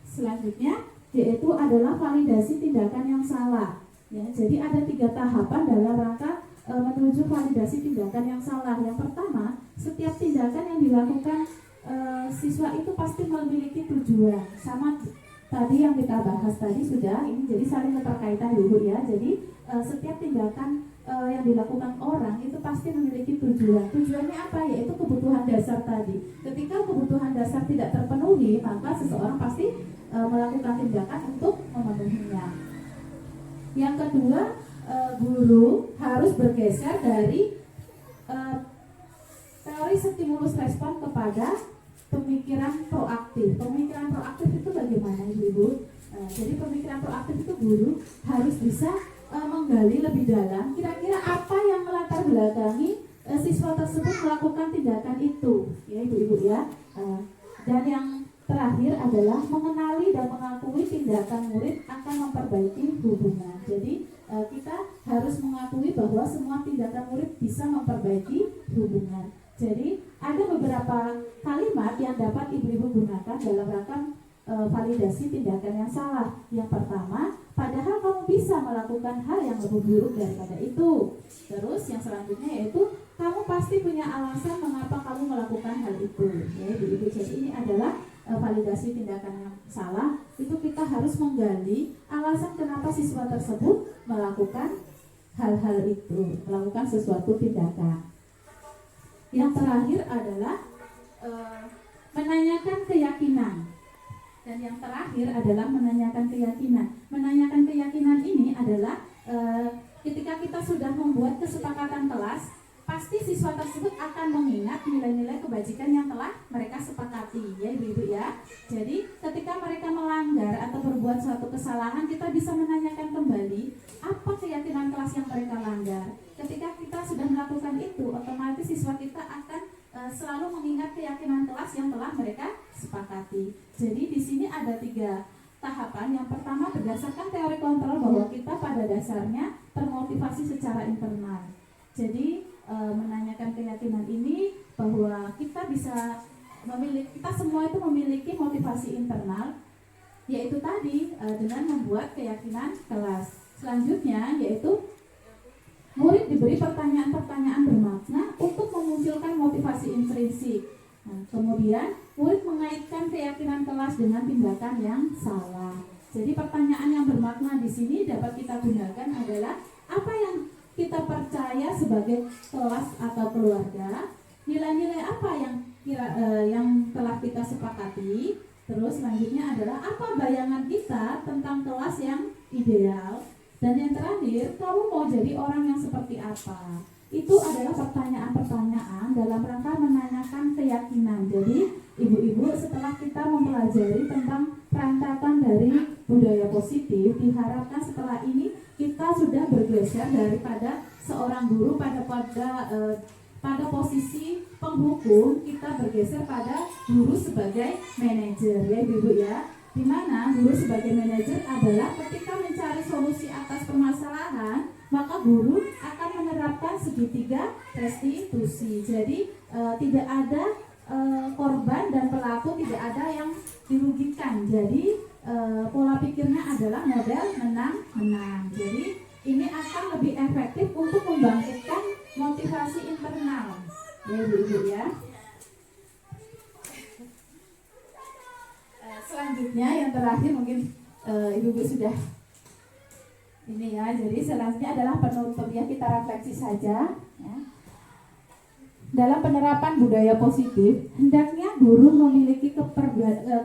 Selanjutnya yaitu adalah validasi tindakan yang salah. Ya, jadi ada 3 tahapan dalam rangka menuju validasi tindakan yang salah. Yang pertama, setiap tindakan yang dilakukan siswa itu pasti memiliki tujuan. Sama tadi yang kita bahas tadi sudah, ini jadi saling keterkaitan dulu ya. Jadi setiap tindakan yang dilakukan orang itu pasti memiliki tujuan. Tujuannya apa? Yaitu kebutuhan dasar tadi. Ketika kebutuhan dasar tidak terpenuhi, maka seseorang pasti melakukan tindakan untuk memenuhinya. Yang kedua, guru harus bergeser dari teori stimulus respon kepada pemikiran proaktif. Pemikiran proaktif itu bagaimana Ibu? Jadi pemikiran proaktif itu guru harus bisa menggali lebih dalam kira-kira apa yang melatar belakangi siswa tersebut melakukan tindakan itu, ya Ibu ya. Dan yang terakhir adalah mengenali dan mengakui tindakan murid akan memperbaiki hubungan. Jadi kita harus mengakui bahwa semua tindakan murid bisa memperbaiki hubungan. Jadi ada beberapa kalimat yang dapat ibu-ibu gunakan dalam rangka validasi tindakan yang salah. Yang pertama, padahal kamu bisa melakukan hal yang lebih buruk daripada itu. Terus yang selanjutnya yaitu kamu pasti punya alasan mengapa kamu melakukan hal itu. Ya, ibu-ibu. Jadi ini adalah validasi tindakan yang salah. Itu kita harus menggali alasan kenapa siswa tersebut melakukan hal-hal itu, melakukan sesuatu tindakan. Yang terakhir adalah menanyakan keyakinan. Dan yang terakhir adalah menanyakan keyakinan. Menanyakan keyakinan ini adalah ketika kita sudah membuat kesepakatan kelas, pasti siswa tersebut akan mengingat nilai-nilai kebajikan yang telah mereka sepakati, ya ibu-ibu ya. Jadi ketika mereka melanggar atau berbuat suatu kesalahan, kita bisa menanyakan kembali apa keyakinan kelas yang mereka langgar. Ketika kita sudah melakukan itu, otomatis siswa kita akan selalu mengingat keyakinan kelas yang telah mereka sepakati. Jadi di sini ada 3 tahapan. Yang pertama, berdasarkan teori kontrol bahwa kita pada dasarnya termotivasi secara internal. Jadi menanyakan keyakinan ini bahwa kita bisa memiliki, kita semua itu memiliki motivasi internal, yaitu tadi dengan membuat keyakinan kelas. Selanjutnya yaitu murid diberi pertanyaan-pertanyaan bermakna untuk memunculkan motivasi intrinsik. Nah, kemudian murid mengaitkan keyakinan kelas dengan tindakan yang salah. Jadi pertanyaan yang bermakna di sini dapat kita gunakan adalah apa yang kita percaya sebagai kelas atau keluarga, nilai-nilai apa yang telah kita sepakati. Terus selanjutnya adalah apa bayangan kita tentang kelas yang ideal. Dan yang terakhir, kamu mau jadi orang yang seperti apa? Itu adalah pertanyaan-pertanyaan dalam rangka menanyakan keyakinan. Jadi ibu-ibu, setelah kita mempelajari tentang perantakan dari budaya positif, diharapkan setelah ini kita sudah bergeser daripada seorang guru pada posisi penghukum, kita bergeser pada guru sebagai manajer, ya ibu-ibu ya. Di mana guru sebagai manajer adalah ketika mencari solusi atas permasalahan, maka guru akan menerapkan segitiga restitusi. Jadi tidak ada korban dan pelaku, tidak ada yang dirugikan. Jadi pola pikirnya adalah model menang-menang. Jadi ini akan lebih efektif untuk membangkitkan motivasi internal, ya ibu-ibu ya. Selanjutnya yang terakhir mungkin ibu-ibu sudah ini ya. Jadi selanjutnya adalah penutup, ya kita refleksi saja ya. Dalam penerapan budaya positif, hendaknya guru memiliki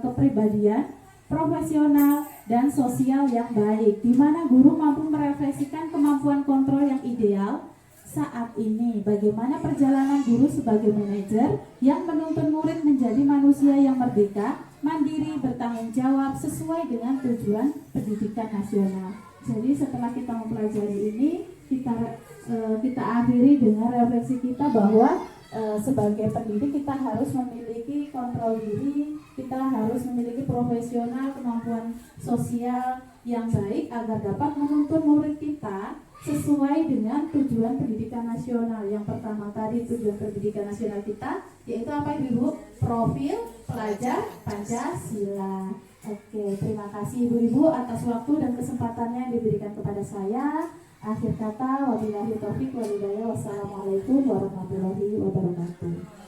kepribadian profesional dan sosial yang baik, di mana guru mampu merefleksikan kemampuan kontrol yang ideal. Saat ini, bagaimana perjalanan guru sebagai manajer yang menuntun murid menjadi manusia yang merdeka, mandiri, bertanggung jawab sesuai dengan tujuan pendidikan nasional. Jadi setelah kita mempelajari ini, kita akhiri dengan refleksi kita bahwa sebagai pendidik kita harus memiliki kontrol diri, kita harus memiliki profesional, kemampuan sosial yang baik agar dapat menuntun murid kita sesuai dengan tujuan pendidikan nasional. Yang pertama tadi tujuan pendidikan nasional kita yaitu apa ibu? Profil pelajar Pancasila. Oke, terima kasih ibu-ibu atas waktu dan kesempatannya yang diberikan kepada saya. Akhir kata, wabillahi taufiq wal hidayah. Wassalamualaikum warahmatullahi wabarakatuh.